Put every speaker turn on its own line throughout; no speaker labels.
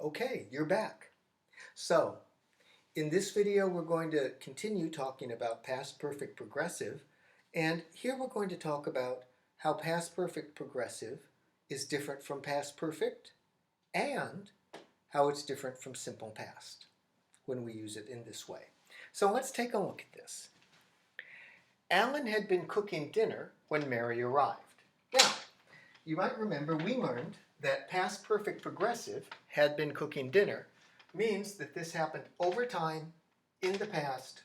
Okay, you're back. So, in this video we're going to continue talking about past perfect progressive, and here we're going to talk about how past perfect progressive is different from past perfect and how it's different from simple past when we use it in this way. So let's take a look at this. Alan had been cooking dinner when Mary arrived. Now, you might remember we learned that past perfect progressive, had been cooking dinner, means that this happened over time in the past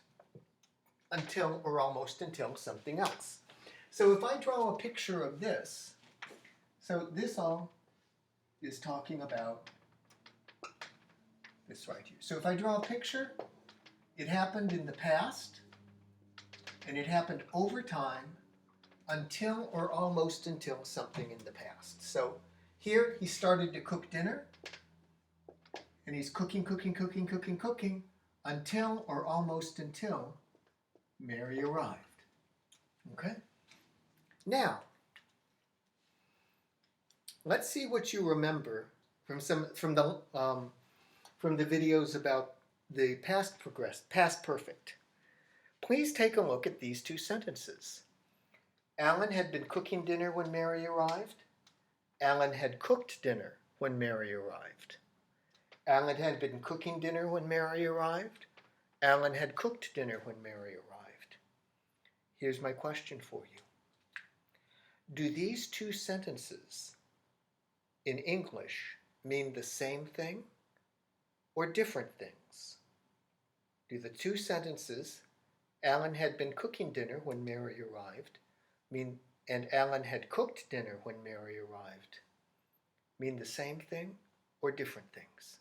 until or almost until something else. So if I draw a picture of this, so this all is talking about this right here. So if I draw a picture, it happened in the past and it happened over time until or almost until something in the past. So here he started to cook dinner, and he's cooking until or almost until Mary arrived. Okay? Now, let's see what you remember from the videos about the past perfect. Please take a look at these two sentences. Alan had been cooking dinner when Mary arrived. Alan had cooked dinner when Mary arrived. Alan had been cooking dinner when Mary arrived. Alan had cooked dinner when Mary arrived. Here's my question for you. Do these two sentences in English mean the same thing or different things? Do the two sentences, Alan had been cooking dinner when Mary arrived, and Alan had cooked dinner when Mary arrived, mean the same thing or different things?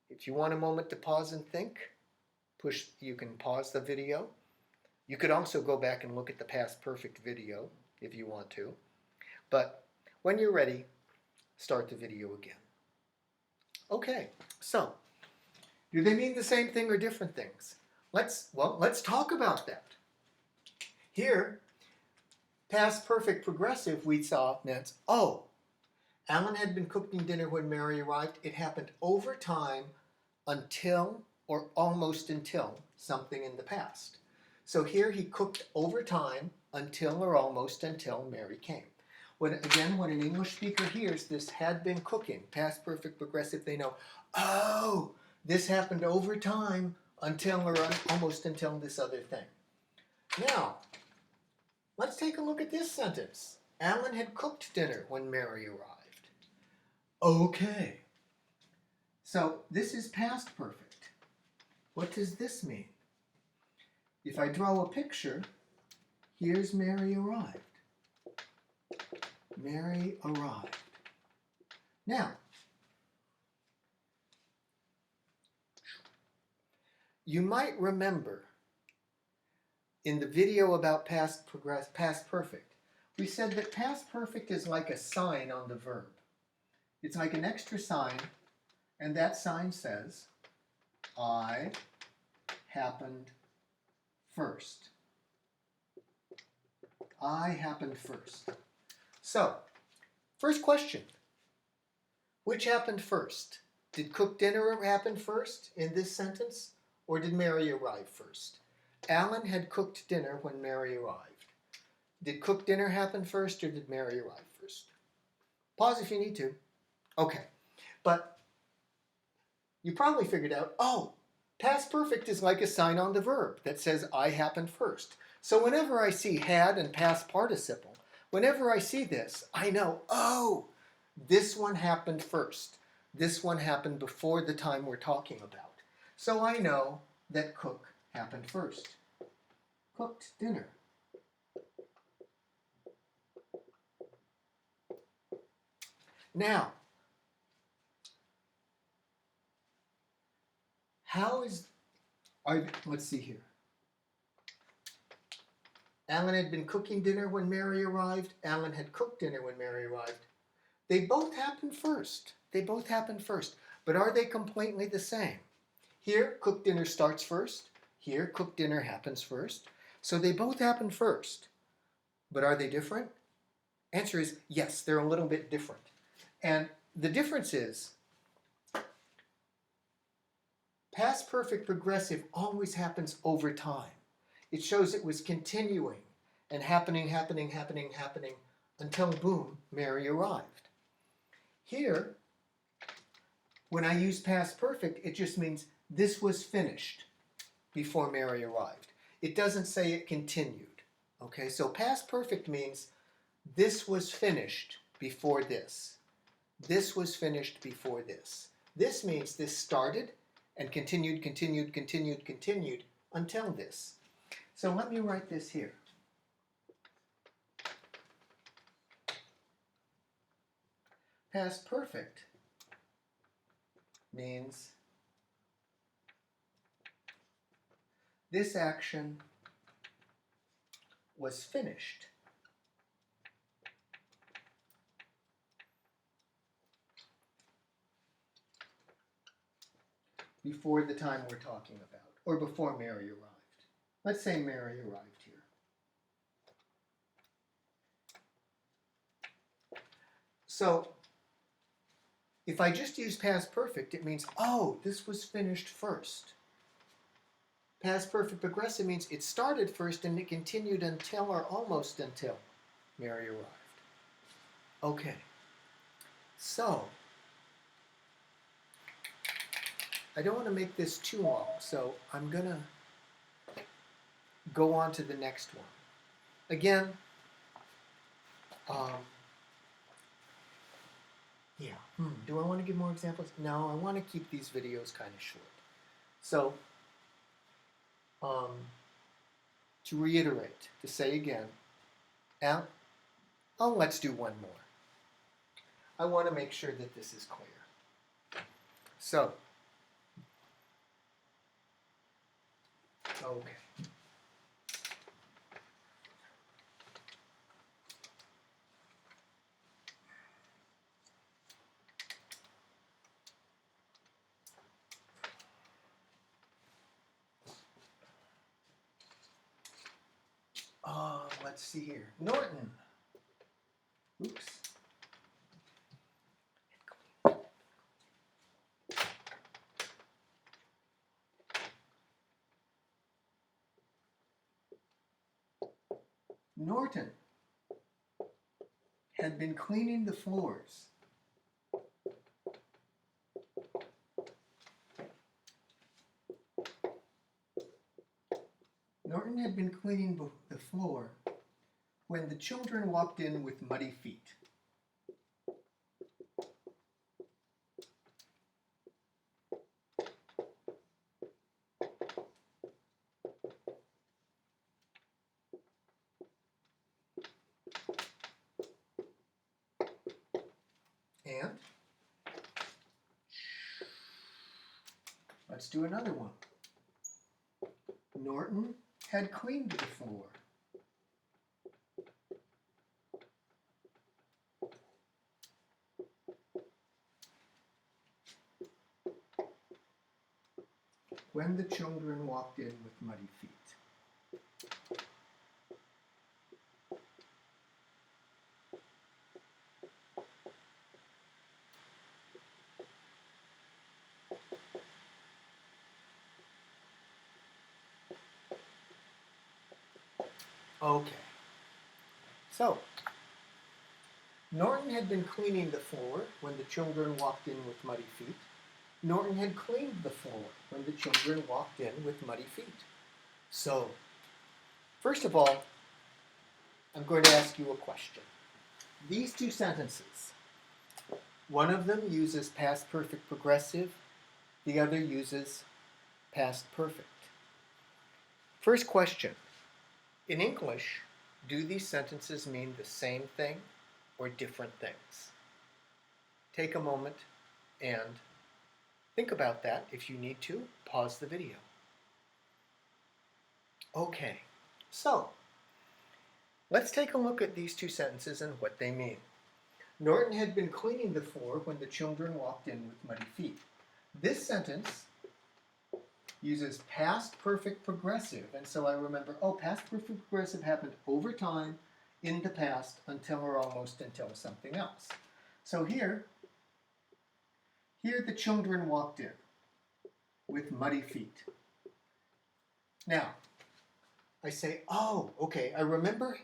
If you want a moment to pause and think, you can pause the video. You could also go back and look at the past perfect video if you want to. But when you're ready, start the video again. Okay, so do they mean the same thing or different things? Let's talk about that. Here, past perfect progressive, we saw meant, Alan had been cooking dinner when Mary arrived. It happened over time until or almost until something in the past. So here he cooked over time until or almost until Mary came. When an English speaker hears this had been cooking, past perfect progressive, they know, this happened over time until or almost until this other thing. Now, let's take a look at this sentence. Alan had cooked dinner when Mary arrived. Okay. So this is past perfect. What does this mean? If I draw a picture, here's Mary arrived. Mary arrived. Now, you might remember in the video about past perfect, we said that past perfect is like a sign on the verb. It's like an extra sign, and that sign says, I happened first. I happened first. So, first question. Which happened first? Did cook dinner happen first in this sentence, or did Mary arrive first? Alan had cooked dinner when Mary arrived. Did cook dinner happen first, or did Mary arrive first? Pause if you need to. Okay, but you probably figured out, past perfect is like a sign on the verb that says I happened first. So whenever I see had and past participle, whenever I see this, I know, this one happened first. This one happened before the time we're talking about. So I know that cook happened first. Cooked dinner. Now, let's see here. Alan had been cooking dinner when Mary arrived. Alan had cooked dinner when Mary arrived. They both happened first. But are they completely the same? Here, cooked dinner starts first. Here, cooked dinner happens first. So they both happen first. But are they different? Answer is yes, they're a little bit different. And the difference is Past perfect progressive always happens over time. It shows it was continuing and happening until boom, Mary arrived. Here, when I use past perfect, it just means this was finished before Mary arrived. It doesn't say it continued. Okay, so past perfect means this was finished before this. This was finished before this. This means this started and continued until this. So let me write this here. Past perfect means this action was finished before the time we're talking about, or before Mary arrived. Let's say Mary arrived here. So if I just use past perfect, it means, oh, this was finished first. Past perfect progressive means it started first and it continued until or almost until Mary arrived. Okay, so I don't want to make this too long, so I'm going to go on to the next one. Again, do I want to give more examples? No, I want to keep these videos kind of short. So, to reiterate, to say again, let's do one more. I want to make sure that this is clear. So, okay. Let's see here. Norton. Oops. Norton had been cleaning the floors. Norton had been cleaning the floor when the children walked in with muddy feet. And let's do another one. Norton had cleaned the floor. When the children walked in with muddy feet. Okay. So, Norton had been cleaning the floor when the children walked in with muddy feet. Norton had cleaned the floor when the children walked in with muddy feet. So, first of all, I'm going to ask you a question. These two sentences, one of them uses past perfect progressive, the other uses past perfect. First question, in English, do these sentences mean the same thing or different things? Take a moment and think about that. If you need to, pause the video. Okay, so let's take a look at these two sentences and what they mean. Norton had been cleaning the floor when the children walked in with muddy feet. This sentence uses past perfect progressive, and so I remember, past perfect progressive happened over time in the past until or almost until something else. So here the children walked in. with muddy feet. Now, I say, oh, okay, I remember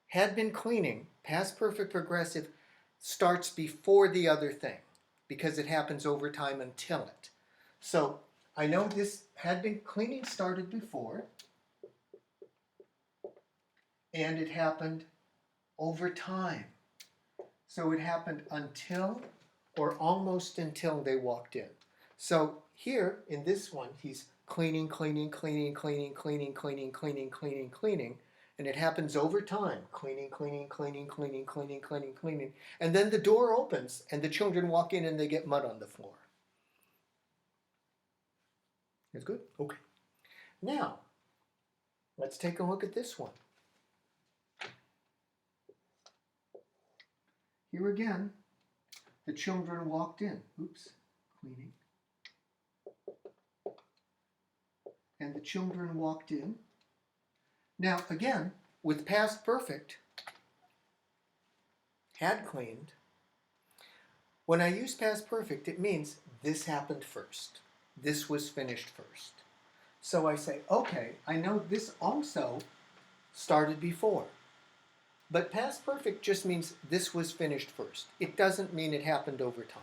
had been cleaning, past perfect progressive, starts before the other thing because it happens over time until it. So I know this had been cleaning started before, and it happened over time. So it happened until or almost until they walked in. So here in this one, he's cleaning, cleaning, cleaning, cleaning, cleaning, cleaning, cleaning, cleaning, cleaning, and it happens over time. Cleaning, cleaning, cleaning, cleaning, cleaning, cleaning, cleaning. And then the door opens and the children walk in and they get mud on the floor. That's good? Okay. Now, let's take a look at this one. Here again, the children walked in. Oops, cleaning. And the children walked in. Now, again, with past perfect, had cleaned, when I use past perfect, it means this happened first. This was finished first. So I say, okay, I know this also started before. But past perfect just means this was finished first. It doesn't mean it happened over time.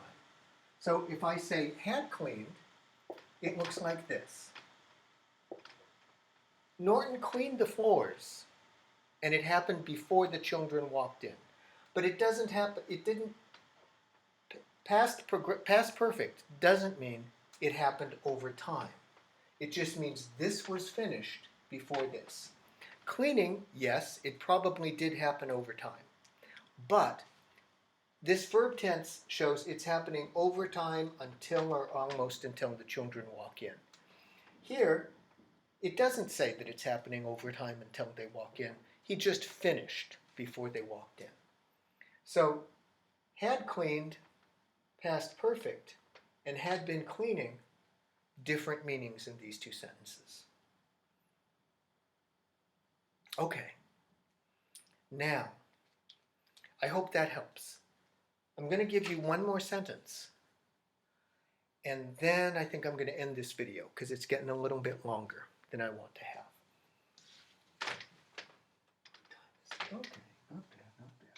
So if I say had cleaned, it looks like this. Norton cleaned the floors, and it happened before the children walked in. But it doesn't happen, it didn't, past perfect doesn't mean it happened over time. It just means this was finished before this. Cleaning, yes, it probably did happen over time. But this verb tense shows it's happening over time until or almost until the children walk in. Here, it doesn't say that it's happening over time until they walk in. He just finished before they walked in. So, had cleaned, past perfect, and had been cleaning, different meanings in these two sentences. Okay. Now, I hope that helps. I'm going to give you one more sentence. And then I think I'm going to end this video because it's getting a little bit longer than I want to have. Okay, not bad, not bad.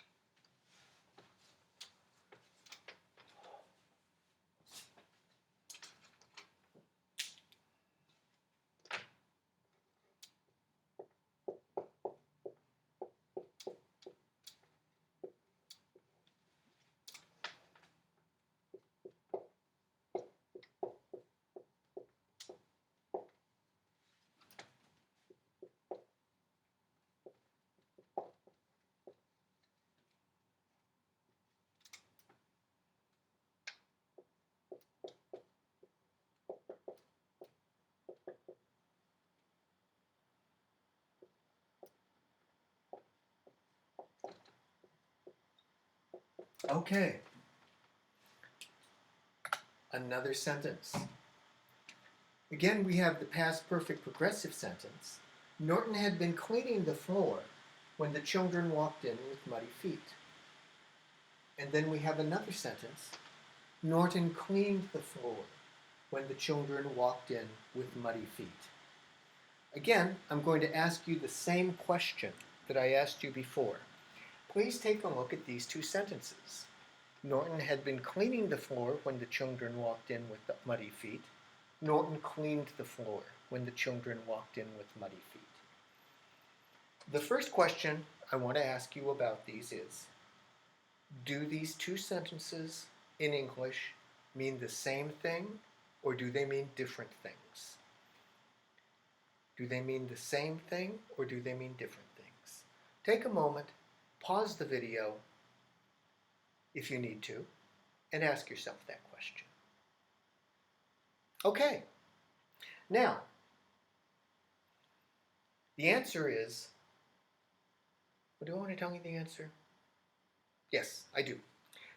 Okay. Another sentence. Again, we have the past perfect progressive sentence. Norton had been cleaning the floor when the children walked in with muddy feet. And then we have another sentence. Norton cleaned the floor when the children walked in with muddy feet. Again, I'm going to ask you the same question that I asked you before. Please take a look at these two sentences. Norton had been cleaning the floor when the children walked in with the muddy feet. Norton cleaned the floor when the children walked in with muddy feet. The first question I want to ask you about these is, do these two sentences in English mean the same thing, or do they mean different things? Do they mean the same thing, or do they mean different things? Take a moment, pause the video if you need to, and ask yourself that question. Okay, now, the answer is, do I want to tell you the answer? Yes, I do.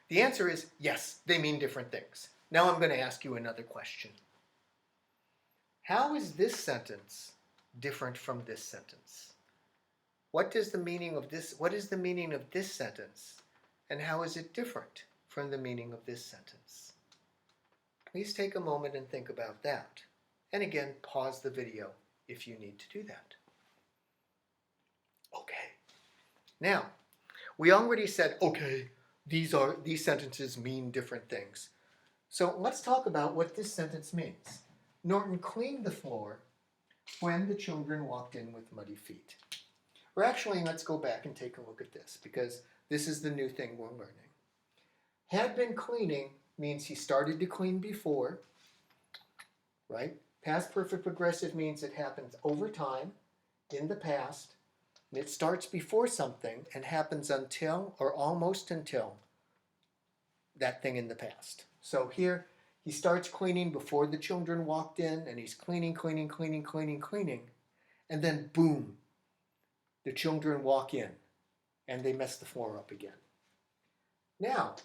The answer is yes, they mean different things. Now I'm going to ask you another question. How is this sentence different from this sentence? What is the meaning of this sentence, and how is it different from the meaning of this sentence? Please take a moment and think about that. And again, pause the video if you need to do that. Okay. Now, we already said, okay, these sentences mean different things. So let's talk about what this sentence means. Norton cleaned the floor when the children walked in with muddy feet. Or actually, let's go back and take a look at this, because this is the new thing we're learning. Had been cleaning means he started to clean before, right? Past perfect progressive means it happens over time, in the past, and it starts before something and happens until or almost until that thing in the past. So here, he starts cleaning before the children walked in, and he's cleaning, and then boom, the children walk in, and they mess the floor up again. Now,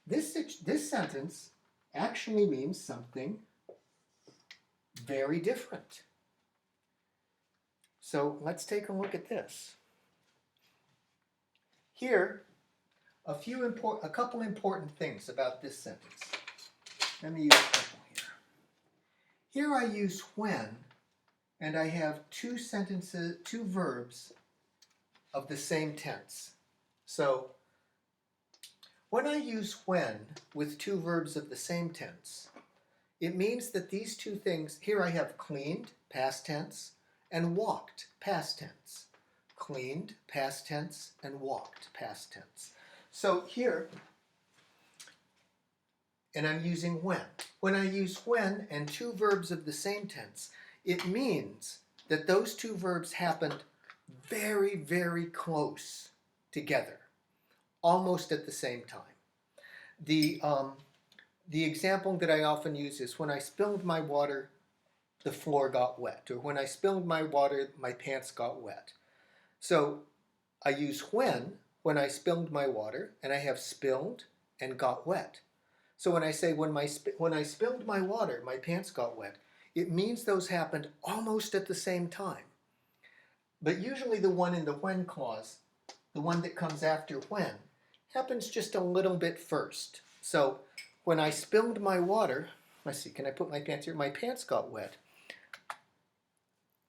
this sentence actually means something very different. So let's take a look at this. Here, a couple important things about this sentence. Let me use a couple here. Here I use when, and I have two verbs of the same tense. So when I use when with two verbs of the same tense, it means that these two things, here I have cleaned, past tense, and walked, past tense. Cleaned, past tense, and walked, past tense. So here, and I'm using when. When I use when and two verbs of the same tense, it means that those two verbs happened very, very close together, almost at the same time. The example that I often use is when I spilled my water, the floor got wet, or when I spilled my water, my pants got wet. So I use when I spilled my water, and I have spilled and got wet. So when I say when I spilled my water, my pants got wet, it means those happened almost at the same time. But usually the one in the when clause, the one that comes after when, happens just a little bit first. So when I spilled my water, let's see, can I put my pants here? My pants got wet.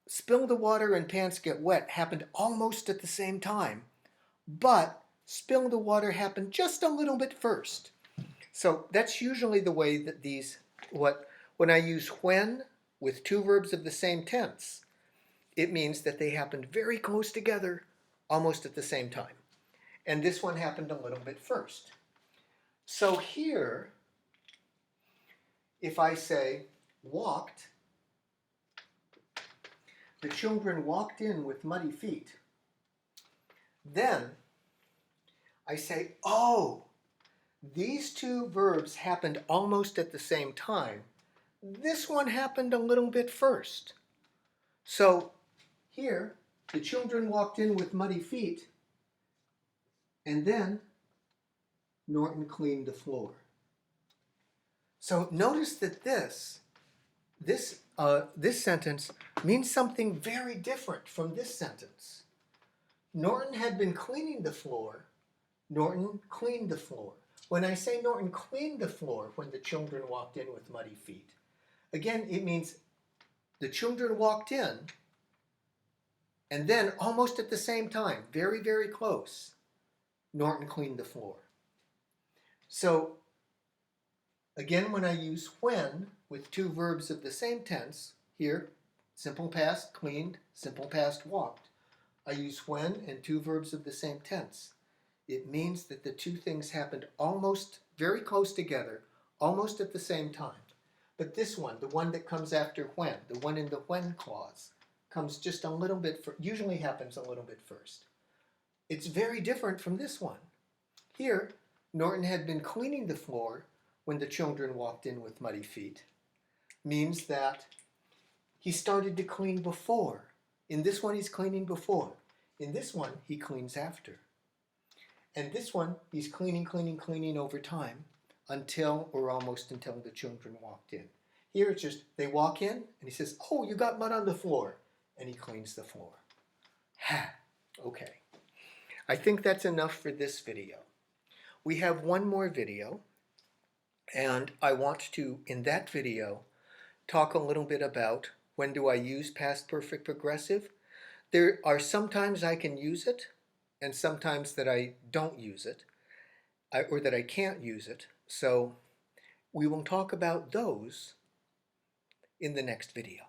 Spill the water and pants get wet happened almost at the same time, but spill the water happened just a little bit first. So that's usually the way that when I use when with two verbs of the same tense, it means that they happened very close together, almost at the same time. And this one happened a little bit first. So here, if I say walked, the children walked in with muddy feet, then I say, oh, these two verbs happened almost at the same time. This one happened a little bit first. So here, the children walked in with muddy feet, and then Norton cleaned the floor. So notice that this sentence means something very different from this sentence. Norton had been cleaning the floor. Norton cleaned the floor. When I say Norton cleaned the floor when the children walked in with muddy feet, again, it means the children walked in, and then almost at the same time, very, very close, Norton cleaned the floor. So again, when I use when with two verbs of the same tense, here, simple past cleaned, simple past walked, I use when and two verbs of the same tense. It means that the two things happened almost very close together, almost at the same time. But this one, the one that comes after when, the one in the when clause, comes just a little bit, usually happens a little bit first. It's very different from this one. Here, Norton had been cleaning the floor when the children walked in with muddy feet. Means that he started to clean before. In this one, he's cleaning before. In this one, he cleans after. And this one, he's cleaning over time until or almost until the children walked in. Here it's just, they walk in and he says, oh, you got mud on the floor. And he cleans the floor. Ha! Okay. I think that's enough for this video. We have one more video, and I want to, in that video, talk a little bit about when do I use past perfect progressive. There are sometimes I can use it and sometimes that I don't use it or that I can't use it. So we will talk about those in the next video.